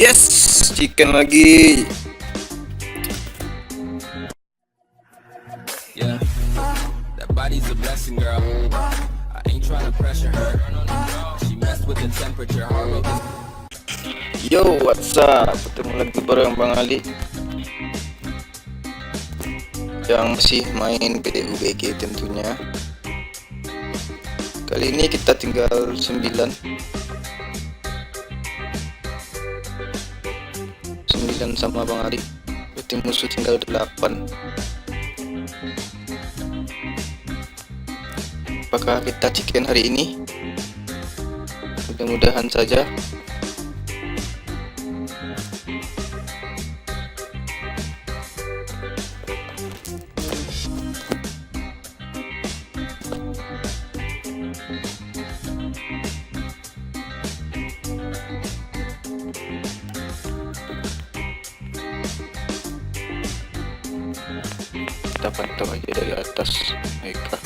Yes, chicken lagi. Yeah, that body's a blessing, girl. I ain't trying to pressure her. She messed with the temperature. Yo, what's up? Ketemu lagi bareng Bang Ali yang masih main PUBG tentunya. Kali ini kita tinggal 9 sama Bang Ali. Berarti musuh tinggal 8. Apakah kita chicken hari ini? Mudah-mudahan saja. Kita pantau aja dari atas mereka.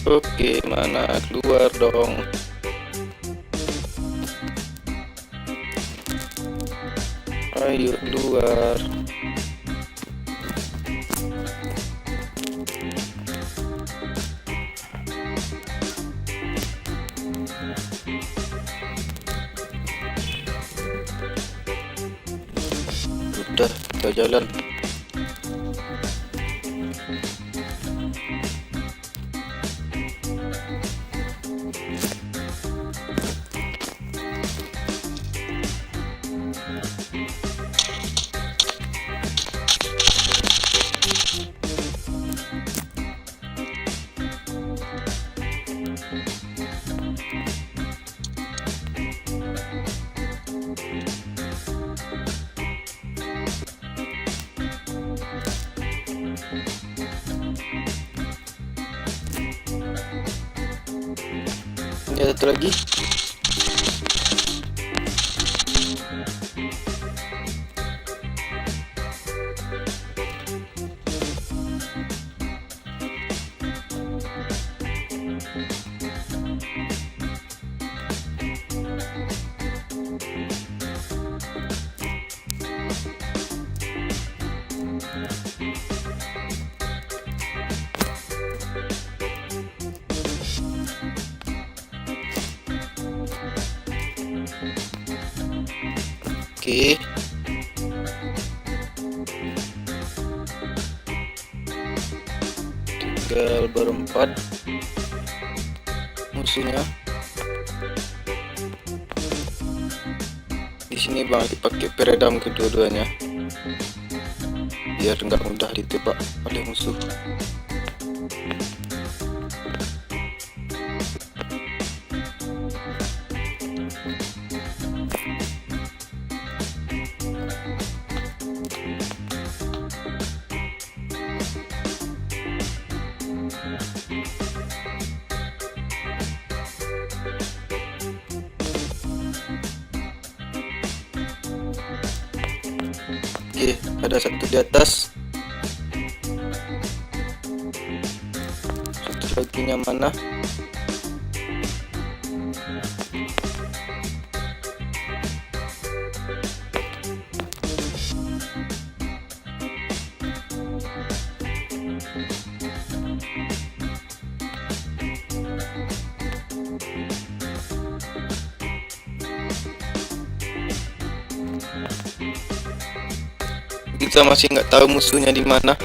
Oke, mana keluar dong? Ayo keluar. Udah, kita jalan. Ini ada satu lagi. Oke. Tinggal berempat musuhnya. Di sini Bang dipakai peredam kedua-duanya biar nggak mudah ditebak oleh musuh. Oke, ada satu di atas. Satu lagi nya mana? Kita masih nggak tahu musuhnya di mana.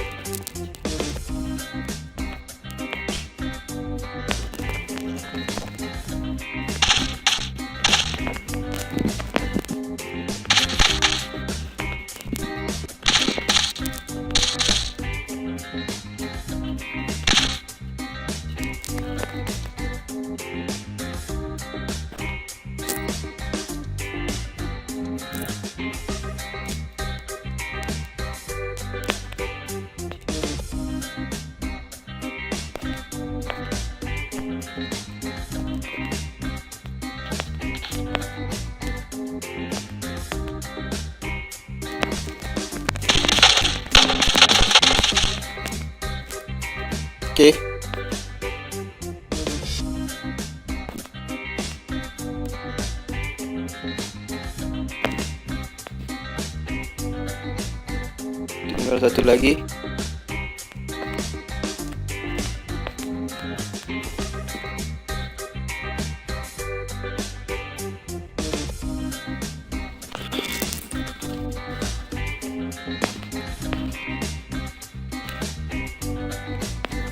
Tinggal satu lagi.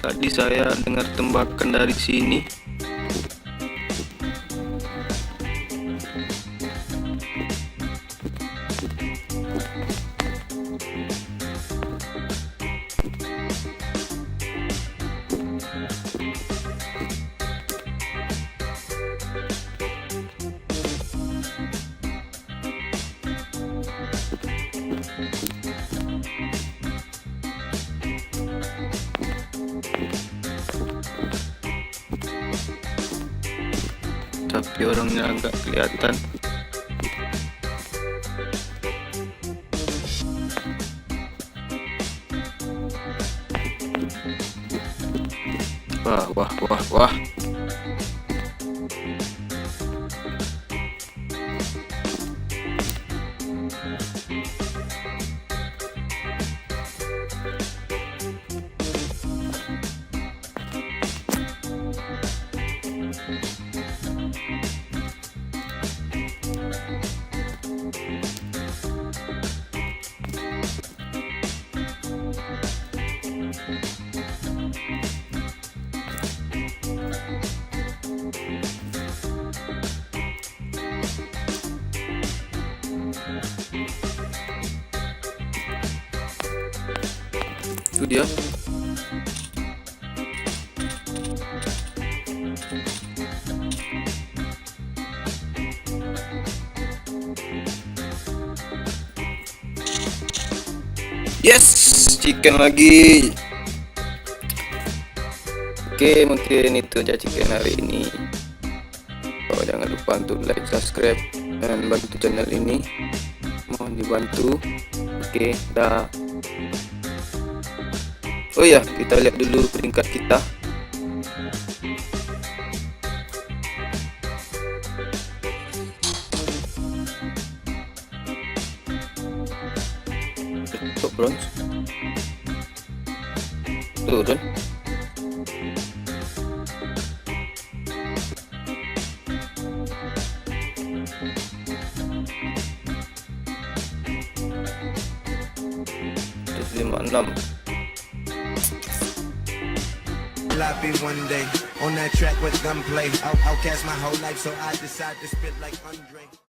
Tadi saya dengar tembakan dari sini. Tapi orangnya agak kelihatan. Wah. Itu dia. Yes, chicken lagi. Oke, mungkin itu aja chicken hari ini. Oh, jangan lupa untuk like, subscribe, dan bantu channel ini. Mohon dibantu. Oke, dah. Oh ya, kita lihat dulu peringkat kita. Top bronze. Turun. Terus 56. I'll be one day on that track with gunplay. Outcast my whole life, so I decide to spit like Andre.